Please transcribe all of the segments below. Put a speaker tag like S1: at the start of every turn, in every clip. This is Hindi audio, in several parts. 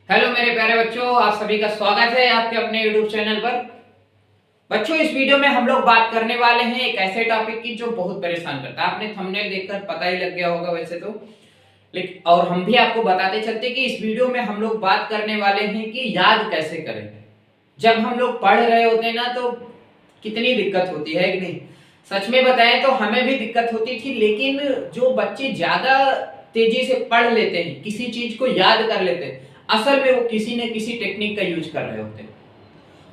S1: हेलो मेरे प्यारे बच्चों, आप सभी का स्वागत है आपके अपने YouTube चैनल पर। बच्चों, इस वीडियो में हम लोग बात करने वाले हैं एक ऐसे टॉपिक की जो बहुत परेशान करता है। आपने थंबनेल देखकर पता ही लग गया होगा वैसे तो, लेकिन और हम भी आपको बताते चलते कि इस वीडियो में हम लोग बात करने वाले हैं कि याद कैसे करें। जब हम लोग पढ़ रहे होते हैं ना तो कितनी दिक्कत होती है कि नहीं। सच में बताएं तो हमें भी दिक्कत होती थी, लेकिन जो बच्चे ज्यादा तेजी से पढ़ लेते हैं, किसी चीज को याद कर लेते हैं, असल में वो किसी न किसी टेक्निक का यूज कर रहे होते हैं।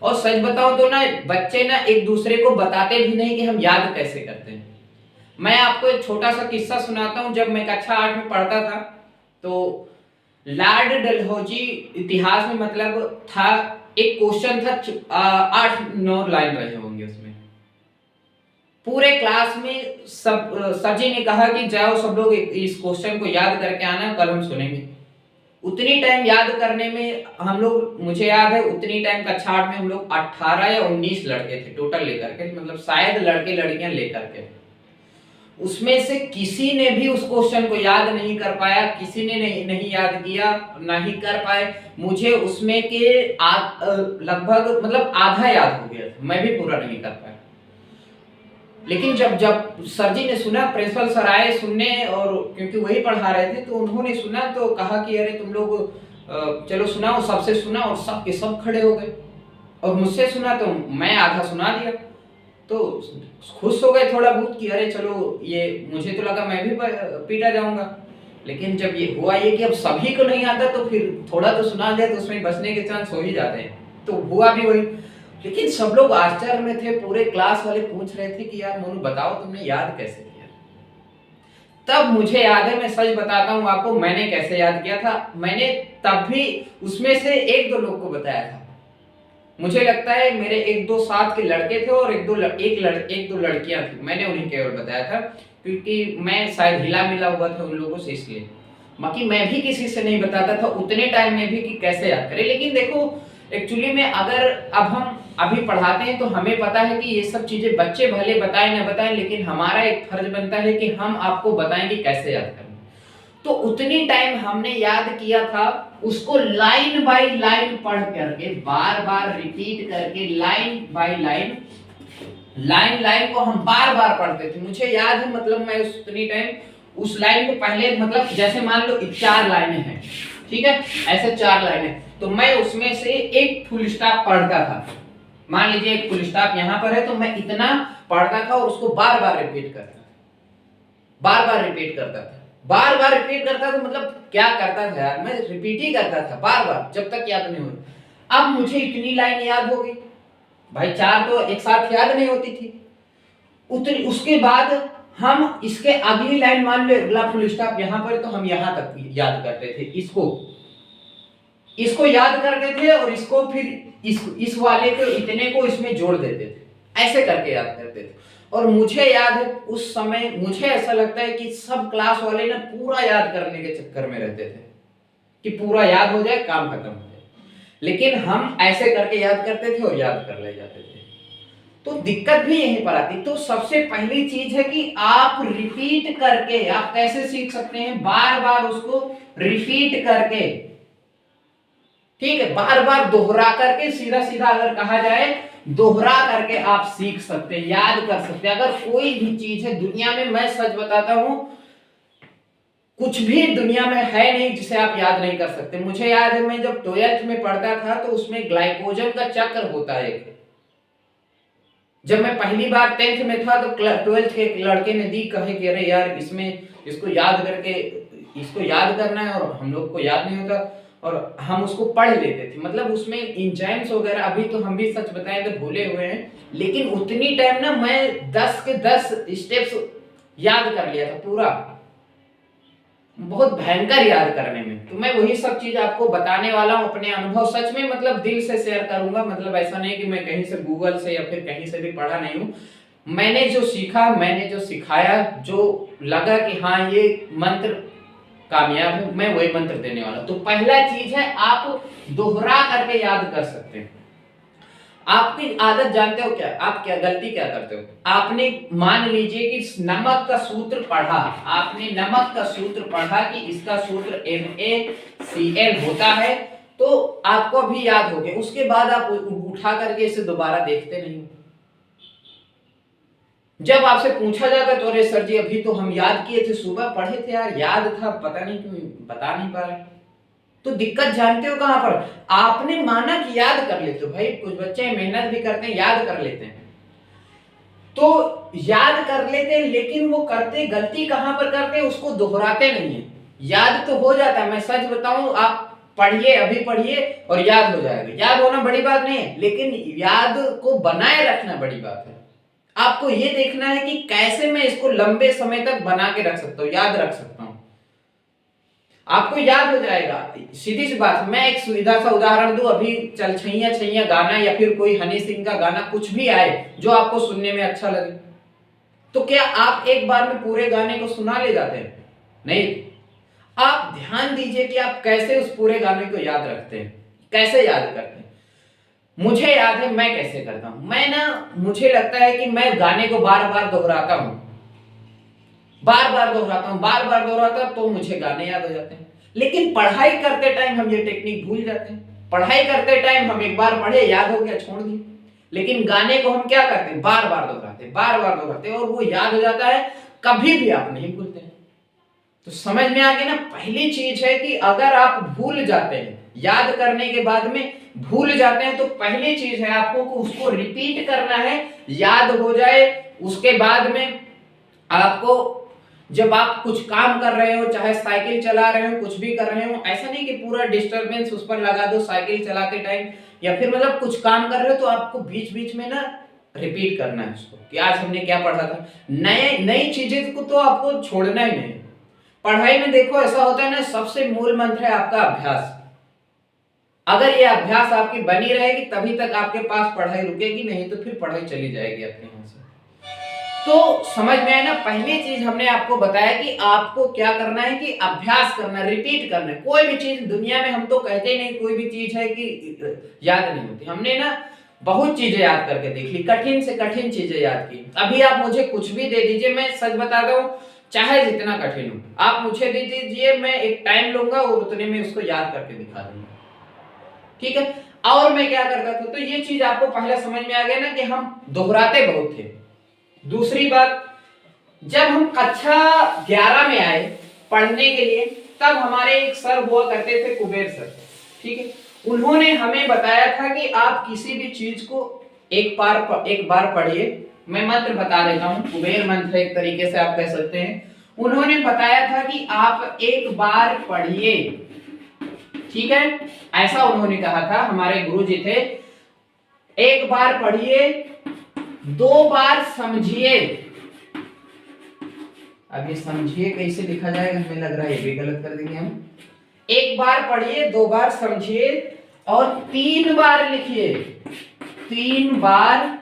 S1: और सच बताऊं तो ना, बच्चे ना एक दूसरे को बताते भी नहीं कि हम याद कैसे करते हैं। मैं आपको एक छोटा सा किस्सा सुनाता हूं। जब मैं कक्षा 8 में पढ़ता था तो लॉर्ड डलहौजी इतिहास में मतलब था, एक क्वेश्चन था, 8-9 लाइन रहे होंगे उसमें। पूरे क्लास में सब सर जी ने कहा कि जाओ सब लोग इस क्वेश्चन को याद करके आना, कल हम सुनेंगे। उतनी टाइम याद करने में हम लोग, मुझे याद है उतनी टाइम कक्षा 8 में हम लोग 18 या 19 लड़के थे टोटल लेकर के, मतलब शायद लड़के लड़कियां लेकर के। उसमें से किसी ने भी उस क्वेश्चन को याद नहीं कर पाया, किसी ने नहीं याद किया, ना ही कर पाए। मुझे उसमें के लगभग मतलब आधा याद हो गया था, मैं भी पूरा नहीं कर पाया। लेकिन जब जब सर जी ने सुना, प्रिंसिपल सर आए सुनने, और क्योंकि वही पढ़ा रहे थे तो उन्होंने सुना तो कहा कि अरे तुम लोग चलो सुनाओ। सबसे सुना और सब के सब खड़े हो गए, और मुझसे सुना तो मैं आधा सुना दिया। तो खुश हो गए थोड़ा बहुत कि अरे चलो, ये मुझे तो लगा मैं भी पीटा जाऊंगा। लेकिन जब ये हुआ ये कि अब सभी को नहीं आता तो फिर थोड़ा तो सुना दे तो उसमें बचने के चांस हो ही जाते हैं। तो हुआ भी वही। लेकिन सब लोग आश्चर्य में थे, पूरे क्लास वाले पूछ रहे थे कि यार मोनू बताओ तुमने याद कैसे किया। तब मुझे याद है, मैं सच बताता हूं आपको, मैंने कैसे याद किया था। मैंने तब भी उसमें से एक दो लोग को बताया था। मुझे लगता है मेरे एक दो साथ के लड़के थे और एक दो लड़कियां थी, मैंने उन्हें केवल बताया था क्योंकि मैं शायद हिला मिला हुआ था उन लोगों से, इसलिए। बाकी मैं भी किसी से नहीं बताता था उतने टाइम में भी कि कैसे याद करें। लेकिन देखो, एक्चुअली में अगर अब हम अभी पढ़ाते हैं तो हमें पता है कि ये सब चीजें बच्चे भले बताएं ना बताएं, लेकिन हमारा एक फर्ज बनता है कि हम आपको बताएं कि कैसे याद करें। तो उतनी टाइम हमने याद किया था, उसको लाइन बाय लाइन पढ़ करके, बार बार रिपीट करके, line by line, line line को हम बार बार पढ़ते थे। मुझे याद है, मतलब मैं उतनी टाइम उस लाइन को पहले, मतलब जैसे मान लो 4 लाइनें हैं, ठीक है, ऐसे 4 लाइनें, तो मैं उसमें से एक फुल स्टॉप पढ़ता था। मान लीजिए एक फुल स्टॉप यहां पर है तो मैं इतना पढ़ता था और उसको बार बार रिपीट करता था, बार बार रिपीट करता था, बार बार रिपीट करता था। मतलब क्या करता था यार, मैं रिपीट ही करता था बार बार जब तक याद नहीं हुई। अब मुझे इतनी लाइन याद हो गई भाई, 4 तो एक साथ याद नहीं होती थी। उतनी उसके बाद हम इसके अगली लाइन, मान लो अगला फुल स्टॉप यहां पर, तो हम यहां तक याद करते थे। इसको याद करते थे और इसको फिर इस वाले को, इतने को इसमें जोड़ देते थे, ऐसे करके याद करते थे। और मुझे याद है उस समय, मुझे ऐसा लगता है कि सब क्लास वाले ना पूरा याद करने के चक्कर में रहते थे कि पूरा याद हो जाए, काम खत्म हो जाए। लेकिन हम ऐसे करके याद करते थे और याद कर ले जाते थे। तो दिक्कत भी यहीं पर आती। तो सबसे पहली चीज है कि आप रिपीट करके, आप कैसे सीख सकते हैं, बार बार उसको रिपीट करके, ठीक है, बार बार दोहरा करके, सीधा सीधा अगर कहा जाए दोहरा करके आप सीख सकते हैं, याद कर सकते हैं। अगर कोई भी चीज है दुनिया में, मैं सच बताता हूं, कुछ भी दुनिया में है नहीं जिसे आप याद नहीं कर सकते। मुझे याद है मैं जब 12th में पढ़ता था तो उसमें ग्लाइकोजन का चक्र होता है। जब मैं पहली बार 10th में था तो 12th के लड़के ने दी, कहे कि अरे यार इसमें इसको याद करके, इसको याद करना है, और हम लोग को याद नहीं होता और हम उसको पढ़ लेते थे। मतलब उसमें इंजाइम्स वगैरह, अभी तो हम भी सच बताएं तो भूले हुए हैं, लेकिन उतनी टाइम ना मैं 10 के 10 स्टेप्स याद कर लिया था पूरा, बहुत भयंकर याद करने में। तो मैं वही सब चीज आपको बताने वाला हूं, अपने अनुभव सच में, मतलब दिल से शेयर करूंगा। मतलब ऐसा नहीं कि मैं कहीं से गूगल से या फिर कहीं से भी पढ़ा नहीं हूं। मैंने जो सीखा, मैंने जो सिखाया, जो लगा कि हाँ ये मंत्र कामयाब है, मैं वही मंत्र देने वाला। तो पहला चीज है, आप दोहरा करके याद कर सकते हैं। आपकी आदत जानते हो क्या, आप क्या गलती क्या करते हो, आपने मान लीजिए कि नमक का सूत्र पढ़ा, आपने नमक का सूत्र पढ़ा कि इसका सूत्र NaCl होता है, तो आपको अभी याद हो गया, उसके बाद आप उठा करके इसे दोबारा देखते नहीं हो। जब आपसे पूछा जाता तो अरे सर जी अभी तो हम याद किए थे, सुबह पढ़े थे यार, याद था, पता नहीं क्यों बता नहीं पा रहे। तो दिक्कत जानते हो कहां पर? आपने माना कि याद कर लेते हो, भाई कुछ बच्चे मेहनत भी करते हैं, याद कर लेते हैं, तो याद कर लेते हैं, लेकिन वो करते गलती कहां पर करते हैं, उसको दोहराते नहीं है। याद तो हो जाता है, मैं सच बताऊं, आप पढ़िए, अभी पढ़िए और याद हो जाएगा। याद होना बड़ी बात नहीं है, लेकिन याद को बनाए रखना बड़ी बात है। आपको ये देखना है कि कैसे मैं इसको लंबे समय तक बना के रख सकता हूं, याद रख सकता हूं। आपको याद हो जाएगा, सीधी सी बात। मैं एक सीधा सा उदाहरण दूं, अभी चल छैया छैया गाना या फिर कोई हनी सिंह का गाना कुछ भी आए जो आपको सुनने में अच्छा लगे, तो क्या आप एक बार में पूरे गाने को सुना ले जाते हैं? नहीं। आप ध्यान दीजिए कि आप कैसे उस पूरे गाने को याद रखते हैं, कैसे याद करते हैं। मुझे याद है मैं कैसे करता हूं। मैं ना, मुझे लगता है कि मैं गाने को बार बार दोहराता हूं, बार बार दोहराता हूं, बार बार दोहराता, तो मुझे गाने याद हो जाते हैं। लेकिन पढ़ाई करते टाइम हम ये टेक्निक भूल जाते हैं। पढ़ाई करते टाइम हम एक बार पढ़े, याद हो गया, छोड़ दिए। लेकिन गाने को हम क्या करते हैं, बार बार दोहराते हैं, बार बार दोहराते हैं, और वो याद हो जाता है, कभी भी आप नहीं भूलते हैं। तो समझ में आ गया ना? पहली चीज है कि अगर आप भूल जाते हैं, याद करने के बाद में भूल जाते हैं, तो पहली चीज है आपको उसको रिपीट करना है, याद हो जाए। उसके बाद में आपको, जब आप कुछ काम कर रहे हो, चाहे साइकिल चला रहे हो, कुछ भी कर रहे हो, ऐसा नहीं कि पूरा डिस्टरबेंस उस पर लगा दो साइकिल चलाते टाइम, या फिर मतलब कुछ काम कर रहे हो तो आपको बीच बीच में ना रिपीट करना है उसको कि आज हमने क्या पढ़ा था। नए नई चीजें को तो आपको छोड़ना ही नहीं। पढ़ाई में देखो ऐसा होता है ना, सबसे मूल मंत्र है आपका अभ्यास। अगर ये अभ्यास आपकी बनी रहेगी तभी तक आपके पास पढ़ाई रुकेगी, नहीं तो फिर पढ़ाई चली जाएगी अपने यहां से। तो समझ में आया ना? पहली चीज हमने आपको बताया कि आपको क्या करना है कि अभ्यास करना, रिपीट करना। कोई भी चीज दुनिया में, हम तो कहते नहीं कोई भी चीज है कि याद नहीं होती। हमने ना बहुत चीजें याद करके देख ली, कठिन से कठिन चीजें याद की। अभी आप मुझे कुछ भी दे दीजिए, मैं सच बताता हूँ, चाहे जितना कठिन हो, आप मुझे दे दीजिए, मैं एक टाइम लूंगा और उतने में उसको याद करके दिखा दूंगा। ठीक है? और मैं क्या करता था, तो ये चीज आपको पहले समझ में आ गया ना कि हम दोहराते बहुत थे। दूसरी बात, जब हम कक्षा 11 में आए पढ़ने के लिए, तब हमारे एक सर हुआ करते थे, कुबेर सर। ठीक है? उन्होंने हमें बताया था कि आप किसी भी चीज को एक बार पढ़िए। मैं मंत्र बता देता हूं, कुबेर मंत्र एक तरीके से आप कह सकते हैं। उन्होंने बताया था कि आप एक बार पढ़िए। ठीक है? ऐसा उन्होंने कहा था, हमारे गुरु जी थे। एक बार पढ़िए, 2 बार समझिए। अब ये समझिए कैसे लिखा जाएगा, हमें लग रहा है ये भी गलत कर देंगे हम। एक बार पढ़िए, 2 बार समझिए और 3 बार लिखिए। 3 बार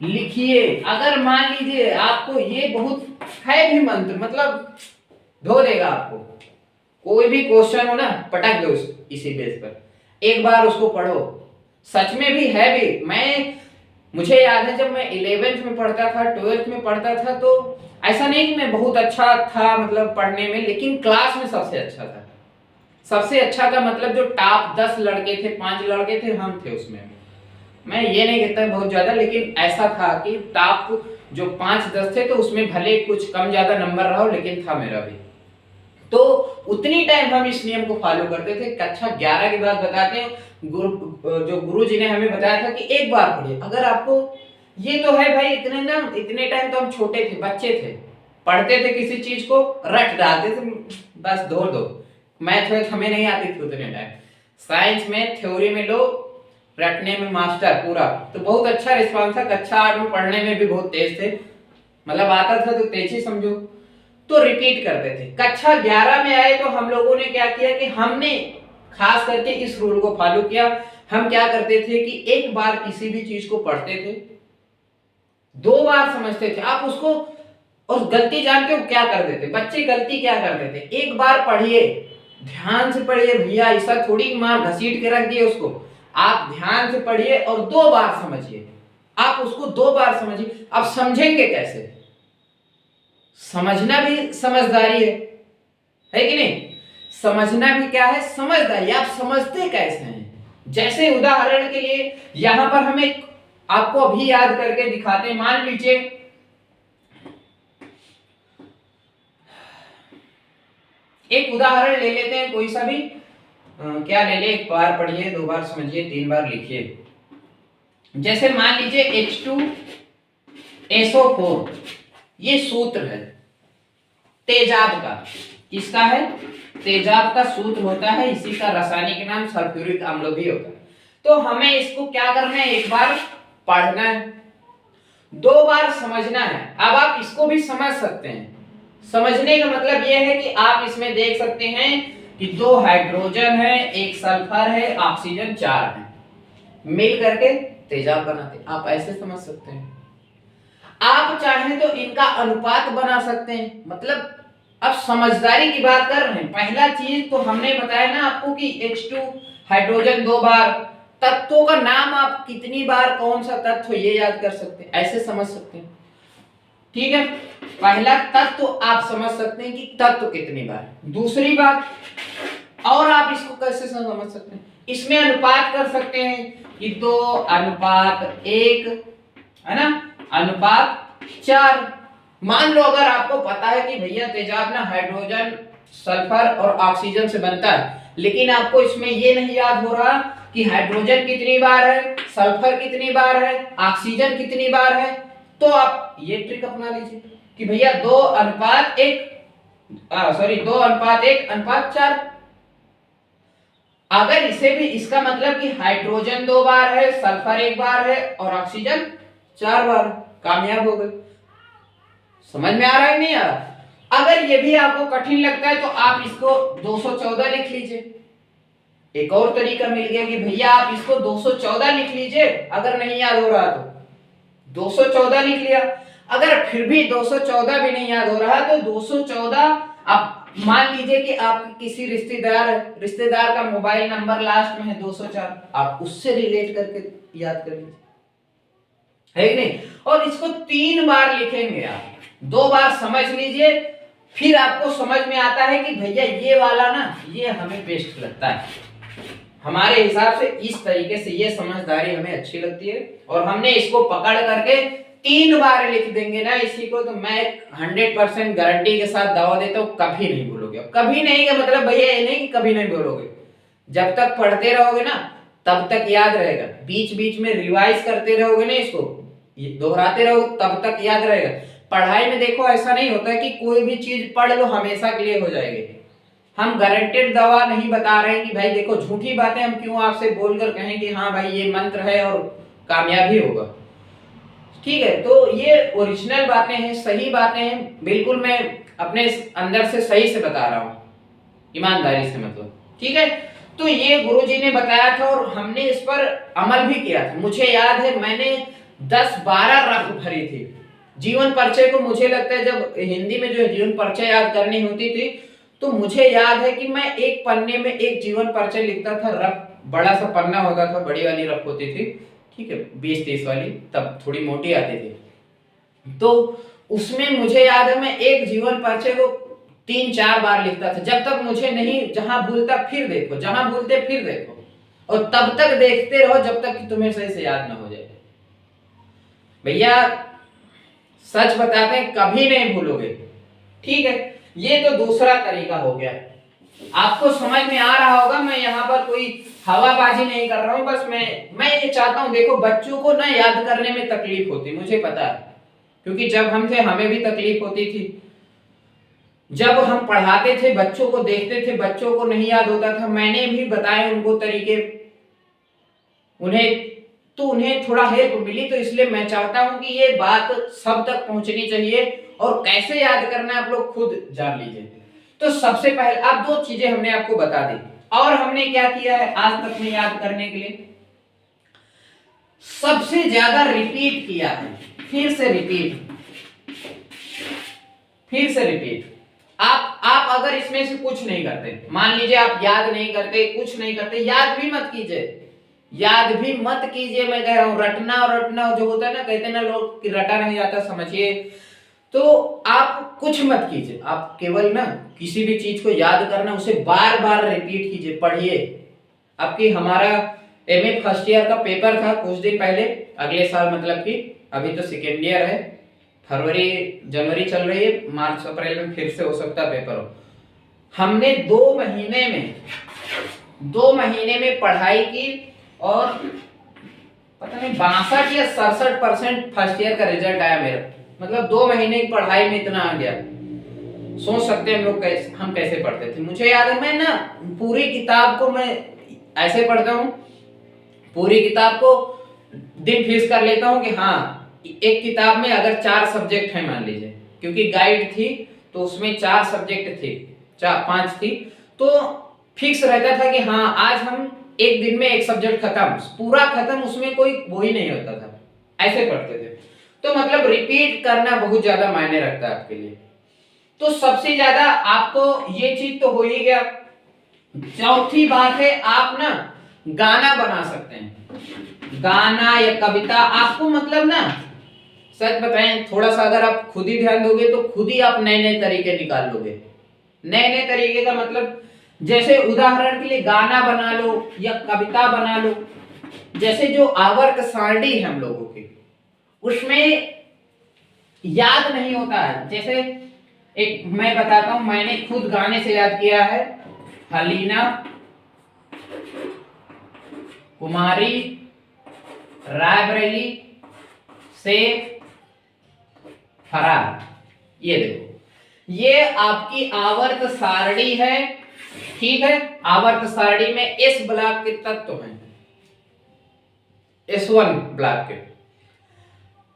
S1: लिखिए। अगर मान लीजिए आपको ये बहुत है भी मंत्र, मतलब धो देगा आपको, कोई भी क्वेश्चन हो ना, पटक दो इसी बेस पर, एक बार उसको पढ़ो। सच में भी है भी। मुझे याद है जब मैं 11th में पढ़ता था, 12th में पढ़ता था, तो ऐसा नहीं कि मैं बहुत अच्छा था मतलब पढ़ने में, लेकिन क्लास में सबसे अच्छा था। सबसे अच्छा का मतलब जो टॉप 10 लड़के थे, 5 लड़के थे, हम थे उसमें। मैं ये नहीं कहता बहुत ज्यादा, लेकिन ऐसा था कि टॉप जो 5-10 थे, तो उसमें भले कुछ कम ज्यादा नंबर रहा हो, लेकिन था मेरा भी। तो उतनी टाइम हम इस नियम को फॉलो करते थे। कक्षा 11 के बाद बताते हैं, जो गुरु जी ने हमें बताया था कि एक बार पढ़िए। अगर आपको ये तो है भाई, इतने टाइम तो हम छोटे थे, बच्चे थे, पढ़ते थे किसी चीज को, रट डालते थे, बस दो। मैथ हमें नहीं आती थी उतने टाइम। साइंस में, थ्योरी में लो, रटने में मास्टर पूरा। तो बहुत अच्छा रिस्पॉन्स था। कक्षा 8 में पढ़ने में भी बहुत तेज थे, मतलब आता था तो तेज ही समझो। तो रिपीट करते थे। कक्षा 11 में आए तो हम लोगों ने क्या किया कि हमने खास करके इस रूल को फॉलो किया। हम क्या करते थे कि एक बार किसी भी चीज को पढ़ते थे, 2 बार समझते थे। आप उसको, और गलती जानते हो क्या कर देते बच्चे? गलती क्या कर देते, एक बार पढ़िए, ध्यान से पढ़िए भैया, ऐसा थोड़ी मार घसीट के रख दिए उसको। आप ध्यान से पढ़िए और 2 बार समझिए। आप उसको 2 बार समझिए। अब समझेंगे कैसे? समझना भी समझदारी है कि नहीं? समझना भी क्या है, समझदारी। आप समझते कैसे हैं? जैसे उदाहरण के लिए यहां पर हम एक आपको अभी याद करके दिखाते हैं। मान लीजिए एक उदाहरण ले लेते हैं कोई सा भी, क्या ले ले, एक बार पढ़िए, दो बार समझिए, तीन बार लिखिए। जैसे मान लीजिए H2SO4, ये सूत्र है तेजाब का। किसका है? तेजाब का सूत्र होता है, इसी का रासायनिक नाम सल्फ्यूरिक अम्ल भी होता है। तो हमें इसको क्या करना है, एक बार पढ़ना है, दो बार समझना है। अब आप इसको भी समझ सकते हैं। समझने का मतलब यह है कि आप इसमें देख सकते हैं कि दो हाइड्रोजन है, एक सल्फर है, ऑक्सीजन 4 है, मिल करके तेजाब बनाते। आप ऐसे समझ सकते हैं। आप चाहें तो इनका अनुपात बना सकते हैं। मतलब अब समझदारी की बात कर रहे हैं। पहला चीज तो हमने बताया ना आपको कि H2 हाइड्रोजन 2 बार, तत्वों का नाम आप कितनी बार कौन सा तत्व ये याद कर सकते हैं, ऐसे समझ सकते हैं। ठीक है, पहला तत्व आप समझ सकते हैं कि तत्व कितनी बार। दूसरी बात, और आप इसको कैसे समझ सकते हैं, इसमें अनुपात कर सकते हैं कि 2:1 है ना, अनुपात 4। मान लो अगर आपको पता है कि भैया तेजाब ना हाइड्रोजन, सल्फर और ऑक्सीजन से बनता है, लेकिन आपको इसमें ये नहीं याद हो रहा कि हाइड्रोजन कितनी बार है, सल्फर कितनी बार है, ऑक्सीजन कितनी बार है, तो आप ये ट्रिक अपना लीजिए कि भैया 2:1:4। अगर इसे भी, इसका मतलब कि हाइड्रोजन 2 बार है, सल्फर 1 बार है और ऑक्सीजन 4 बार, कामयाब हो गए। समझ में आ रहा है नहीं आ रहा? अगर ये भी आपको कठिन लगता है तो आप इसको 214 लिख लीजिए। एक और तरीका मिल गया कि भैया आप इसको 214 लिख लीजिए। अगर नहीं याद हो रहा तो 214 लिख लिया। अगर फिर भी 214 भी नहीं याद हो रहा तो 214 आप मान लीजिए कि आप किसी रिश्तेदार का मोबाइल नंबर लास्ट में है 204, आप उससे रिलेट करके याद कर लीजिए, है कि नहीं? और इसको 3 बार लिखेंगे आप, 2 बार समझ लीजिए, फिर आपको समझ में आता है कि भैया ये वाला ना, ये हमें बेस्ट लगता है। हमारे हिसाब से इस तरीके से ये समझदारी हमें अच्छी लगती है, और हमने इसको पकड़ करके 3 बार लिख देंगे ना इसी को, तो मैं 100% गारंटी के साथ दावा देता हूँ कभी नहीं भूलोगे। कभी नहीं का मतलब भैया ये नहीं कि कभी नहीं भूलोगे, जब तक पढ़ते रहोगे ना तब तक याद रहेगा। बीच बीच में रिवाइज करते रहोगे ना, इसको दोहराते रहोगे तब तक याद रहेगा। पढ़ाई में देखो ऐसा नहीं होता है कि कोई भी चीज पढ़ लो हमेशा के लिए हो जाएगी। हम गारंटेड दवा नहीं बता रहे हैं कि भाई देखो, झूठी बातें हम क्यों आपसे बोलकर कहें कि हाँ भाई ये मंत्र है और कामयाबी होगा। ठीक है, तो ये ओरिजिनल बातें हैं, सही बातें हैं, बिल्कुल मैं अपने अंदर से सही से बता रहा हूं, ईमानदारी से मतलब। ठीक है, तो ये गुरुजी ने बताया था और हमने इस पर अमल भी किया था। मुझे याद है मैंने 10-12 रफ भरी थी जीवन परिचय को। मुझे लगता है जब हिंदी में जो जीवन परिचय याद करनी होती थी तो मुझे याद है कि मैं एक पन्ने में एक जीवन परिचय लिखता था। रफ बड़ा सा पन्ना होता था, बड़ी वाली रफ होती थी, ठीक है, 20-30 वाली, तब थोड़ी मोटी आती थी। तो उसमें मुझे याद है मैं एक जीवन परिचय को 3-4 बार लिखता था, जब तक मुझे नहीं, जहां भूलता फिर देखो, जहां भूलते फिर देखो, और तब तक देखते रहो जब तक कि तुम्हें सही से याद ना हो जाए। भैया सच बताते हैं कभी नहीं भूलोगे। ठीक है, ये तो दूसरा तरीका हो गया, आपको समझ में आ रहा होगा। मैं यहाँ पर कोई हवाबाजी नहीं कर रहा हूँ, बस मैं ये चाहता हूँ, देखो बच्चों को ना याद करने में तकलीफ होती, मुझे पता है, क्योंकि जब हम थे हमें भी तकलीफ होती थी। जब हम पढ़ाते थे बच्चों को, देखते थे बच्चों को नहीं याद होता था, मैंने भी बताए उनको तरीके, उन्हें थोड़ा हेल्प मिली। तो इसलिए मैं चाहता हूं कि ये बात सब तक पहुंचनी चाहिए, और कैसे याद करना है आप लोग खुद जान लीजिए। तो सबसे पहले आप 2 चीजें हमने आपको बता दी, और हमने क्या किया है आज तक में याद करने के लिए, सबसे ज्यादा रिपीट किया है। फिर से रिपीट। आप अगर इसमें से कुछ नहीं करते, मान लीजिए आप याद नहीं करते, कुछ नहीं करते, याद भी मत कीजिए, मैं कह रहा हूं। रटना जो होता है ना, कहते हैं ना लोग कि रटा नहीं जाता, समझिए। तो आप कुछ मत कीजिए, आप केवल ना किसी भी चीज को याद करना, उसे बार बार रिपीट कीजिए, पढ़िए। आपकी हमारा एमए फर्स्ट ईयर का पेपर था कुछ दिन पहले, अगले साल मतलब कि अभी तो सेकेंड ईयर है, फरवरी जनवरी चल रही है, मार्च अप्रैल में फिर से हो सकता है पेपर हो। हमने 2 महीने में पढ़ाई की और पता नहीं 62 या 67% फर्स्ट ईयर का रिजल्ट आया मेरा। मतलब 2 महीने की पढ़ाई में इतना आ गया। सोच सकते हैं हम कैसे पढ़ते थे। मुझे याद है, मैं ना पूरी किताब को मैं ऐसे पढ़ता हूँ, पूरी किताब को दिन फिक्स कर लेता हूँ कि हाँ, एक किताब में अगर 4 सब्जेक्ट है मान लीजिए, क्योंकि गाइड थी तो उसमें 4 सब्जेक्ट थे, 5 थी, तो फिक्स रहता था कि हाँ आज हम एक दिन में एक सब्जेक्ट खत्म, पूरा खत्म, उसमें कोई वो ही नहीं होता था, ऐसे पढ़ते थे। तो मतलब रिपीट करना बहुत ज्यादा मायने रखता है आपके लिए। तो सबसे ज्यादा आपको ये चीज तो हो ही गया। चौथी बात है, आप ना गाना बना सकते हैं, गाना या कविता। आपको मतलब ना सच बताएं, थोड़ा सा अगर आप खुद ही ध्यान दोगे तो खुद ही आप नए नए तरीके निकाल लोगे। नए नए तरीके का मतलब, जैसे उदाहरण के लिए गाना बना लो या कविता बना लो। जैसे जो आवर्त सारणी है हम लोगों की, उसमें याद नहीं होता है। जैसे एक मैं बताता हूं, मैंने खुद गाने से याद किया है। हलीना कुमारी रायबरेली से फरार, ये देखो, ये आपकी आवर्त सारणी है, ठीक है। आवर्त सारणी में एस ब्लॉक के तत्व हैं, S1 ब्लॉक के।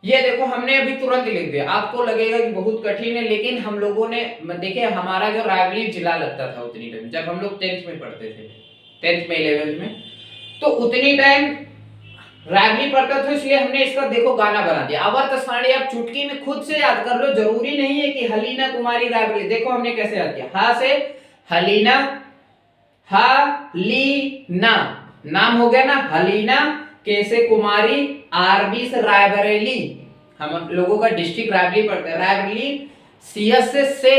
S1: ये देखो हमने अभी तुरंत लिख दिया। आपको लगेगा कि बहुत कठिन है, लेकिन हम लोगों ने देखिए, हमारा जो रायबरेली जिला लगता था उतनी टाइम, जब हम लोग 10th में पढ़ते थे, 10th में 11th में, तो उतनी टाइम रायबरेली पढ़ता था, इसलिए हमने इसका देखो गाना बना दिया। आवर्त सारणी आप चुटकी में खुद से याद कर लो, जरूरी नहीं है कि हलीना कुमारी रायबरेली। देखो हमने कैसे याद किया, हा से हलीना, हलीना नाम हो गया ना, हलीना, के से कुमारी, आरबी से रायबरेली, हम लोगों का डिस्ट्रिक्ट रायबरेली पड़ता है, रायबरेली, सीएस से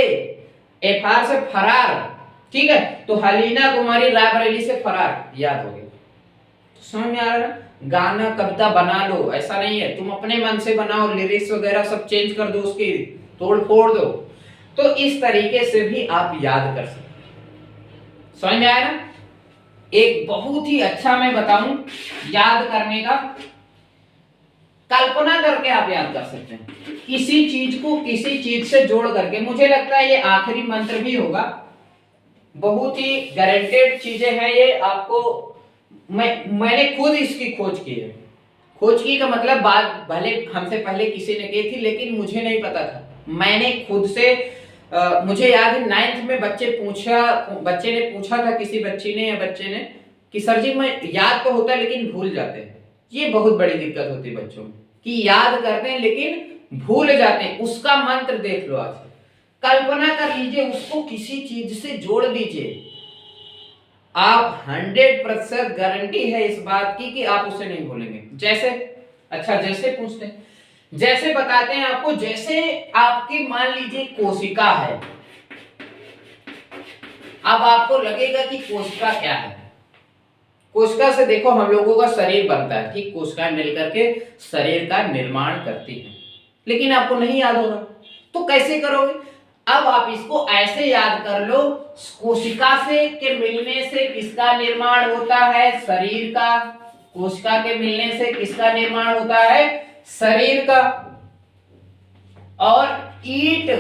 S1: एफआर से फरार, ठीक है। तो हलीना कुमारी रायबरेली से फरार, याद हो गया। तो समझ में आ रहा है ना। गाना कविता बना लो, ऐसा नहीं है तुम अपने मन से बनाओ, लिरिक्स वगैरह सब चेंज कर दो, उसकी तोड़ फोड़ दो, तो इस तरीके से भी आप याद कर सकते हैं। समझ में आया ना। एक बहुत ही अच्छा मैं बताऊं याद करने का, कल्पना करके आप याद कर सकते हैं, किसी चीज को किसी चीज से जोड़ करके। मुझे लगता है ये आखिरी मंत्र भी होगा, बहुत ही गारंटेड चीजें हैं ये। आपको मैंने खुद इसकी खोज की है। खोज की का मतलब बात भले हमसे पहले किसी ने की थी, लेकिन मुझे नहीं पता था, मैंने खुद से मुझे याद है 9th में बच्चे ने पूछा था, किसी बच्ची ने या बच्चे ने, कि सर जी मैं याद तो होता है लेकिन भूल जाते हैं। ये बहुत बड़ी दिक्कत होती है बच्चों में, कि याद करते हैं लेकिन भूल जाते हैं। उसका मंत्र देख लो आज, कल्पना कर लीजिए, उसको किसी चीज से जोड़ दीजिए, आप 100% गारंटी है इस बात की कि आप उसे नहीं भूलेंगे। जैसे, अच्छा जैसे पूछते हैं, जैसे बताते हैं आपको, जैसे आपकी मान लीजिए कोशिका है, अब आपको लगेगा कि कोशिका क्या है। कोशिका से देखो हम लोगों का शरीर बनता है, ठीक, कोशिकाएं मिलकर के शरीर का निर्माण करती हैं, लेकिन आपको नहीं याद हो रहा, तो कैसे करोगे। अब आप इसको ऐसे याद कर लो, कोशिका से के मिलने से किसका निर्माण होता है, शरीर का। कोशिका के मिलने से किसका निर्माण होता है, शरीर का। और ईंट,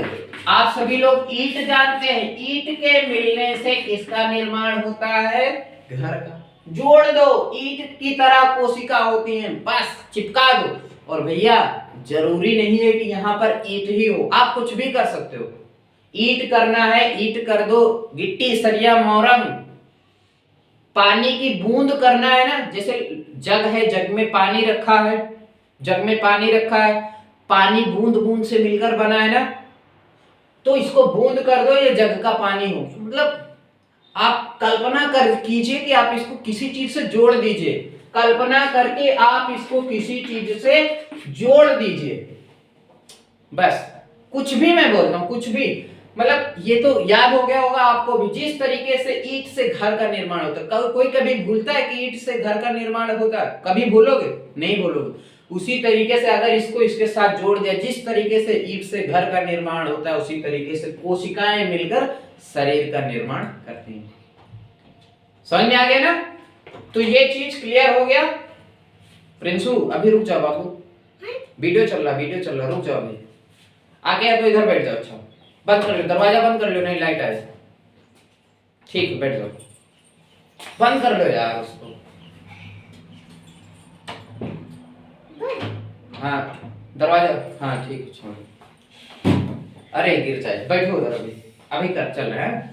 S1: आप सभी लोग ईंट जानते हैं, ईंट के मिलने से किसका निर्माण होता है, घर का। जोड़ दो, ईंट की तरह कोशिका होती हैं, बस चिपका दो। और भैया जरूरी नहीं है कि यहाँ पर ईंट ही हो, आप कुछ भी कर सकते हो। ईंट करना है, ईंट कर दो, गिट्टी सरिया मोरंग। पानी की बूंद करना है ना, जैसे जग है, जग में पानी रखा है, जग में पानी रखा है, पानी बूंद बूंद से मिलकर बना है ना, तो इसको बूंद कर दो, ये जग का पानी हो। मतलब आप कल्पना कर कीजिए कि आप इसको किसी चीज से जोड़ दीजिए, कल्पना करके आप इसको किसी चीज से जोड़ दीजिए, बस कुछ भी मैं बोलता हूँ, कुछ भी, मतलब ये तो याद हो गया होगा आपको भी। जिस तरीके से ईंट से घर का निर्माण होता है, कोई कभी भूलता है कि ईंट से घर का निर्माण होता है? कभी भूलोगे? नहीं भूलोगे। उसी तरीके से अगर इसको इसके साथ जोड़ दिया, जिस तरीके से ईंट से घर का निर्माण होता है, उसी तरीके से कोशिकाएं मिलकर शरीर का निर्माण करती हैं। समझ में आ गया ना? तो ये चीज क्लियर हो गया। प्रिंसू अभी रुक जाओ बाबू, वीडियो चल रहा, रुक जाओ अभी। आ गया तो इधर बैठ जाओ। अच्छा बंद कर लो, दरवाजा बंद कर लो, नहीं लाइट आए। ठीक है बैठ जाओ, बंद कर लो यार उसको। हाँ दरवाजा, हाँ ठीक है छोड़। अरे गिर जाए, बैठो उधर, अभी कर चल रहा है।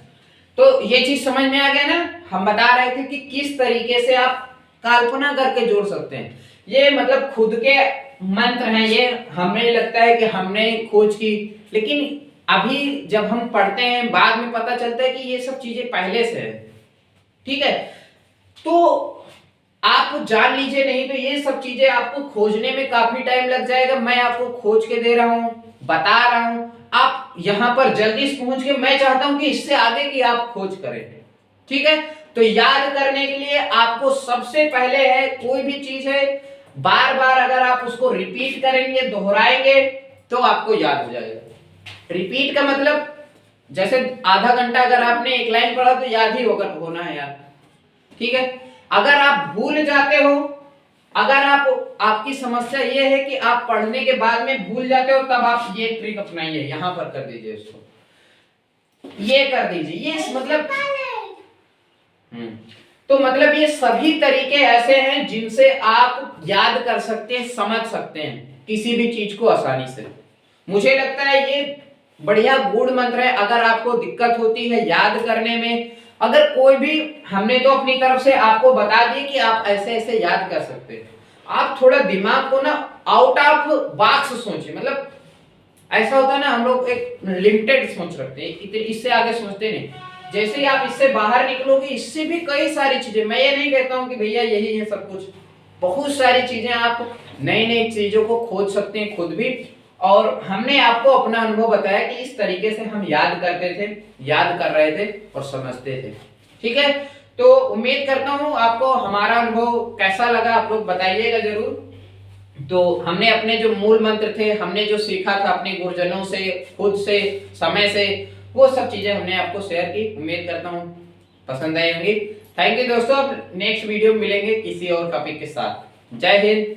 S1: तो ये चीज समझ में आ गया ना? हम बता रहे थे कि किस तरीके से आप कल्पना करके जोड़ सकते हैं। ये मतलब खुद के मंत्र हैं, ये हमें लगता है कि हमने खोज की, लेकिन अभी जब हम पढ़ते हैं बाद में पता चलता है कि ये सब चीजें पहले से है। ठीक है, तो आप जान लीजिए, नहीं तो ये सब चीजें आपको खोजने में काफी टाइम लग जाएगा। मैं आपको खोज के दे रहा हूं, बता रहा हूं, आप यहां पर जल्दी से पहुंच के, मैं चाहता हूं कि इससे आगे की आप खोज करें। ठीक है, तो याद करने के लिए आपको सबसे पहले है, कोई भी चीज है बार बार अगर आप उसको रिपीट करेंगे, दोहराएंगे, तो आपको याद हो जाएगा। रिपीट का मतलब जैसे आधा घंटा अगर आपने एक लाइन पढ़ा तो याद ही होना है यार। ठीक है, अगर आप भूल जाते हो, अगर आपकी समस्या ये है कि आप पढ़ने के बाद में भूल जाते हो, तब आप ये ट्रिक अपनाइए, यहां पर कर दीजिए इसको, ये कर दीजिए, ये मतलब तो मतलब ये सभी तरीके ऐसे हैं जिनसे आप याद कर सकते हैं, समझ सकते हैं किसी भी चीज को आसानी से। मुझे लगता है ये बढ़िया गूढ़ मंत्र है। अगर आपको दिक्कत होती है याद करने में, अगर कोई भी, हमने तो अपनी तरफ से आपको बता दिए कि आप ऐसे ऐसे याद कर सकते हैं। आप थोड़ा दिमाग को ना आउट ऑफ बॉक्स सोचिए, मतलब ऐसा होता है ना, हम लोग एक लिमिटेड सोच रखते हैं, इससे आगे सोचते नहीं। जैसे ही आप इससे बाहर निकलोगे, इससे भी कई सारी चीजें, मैं ये नहीं कहता हूं कि भैया यही है सब कुछ, बहुत सारी चीजें, आप नई नई चीजों को खोज सकते हैं खुद भी। और हमने आपको अपना अनुभव बताया कि इस तरीके से हम याद करते थे, याद कर रहे थे और समझते थे। ठीक है, तो उम्मीद करता हूं आपको हमारा अनुभव कैसा लगा, आप लोग बताइएगा जरूर। तो हमने अपने जो मूल मंत्र थे, हमने जो सीखा था अपने गुरुजनों से, खुद से, समय से, वो सब चीजें हमने आपको शेयर की। उम्मीद करता हूँ पसंद आई होंगी। थैंक यू दोस्तों, नेक्स्ट वीडियो में मिलेंगे किसी और टॉपिक के साथ। जय हिंद।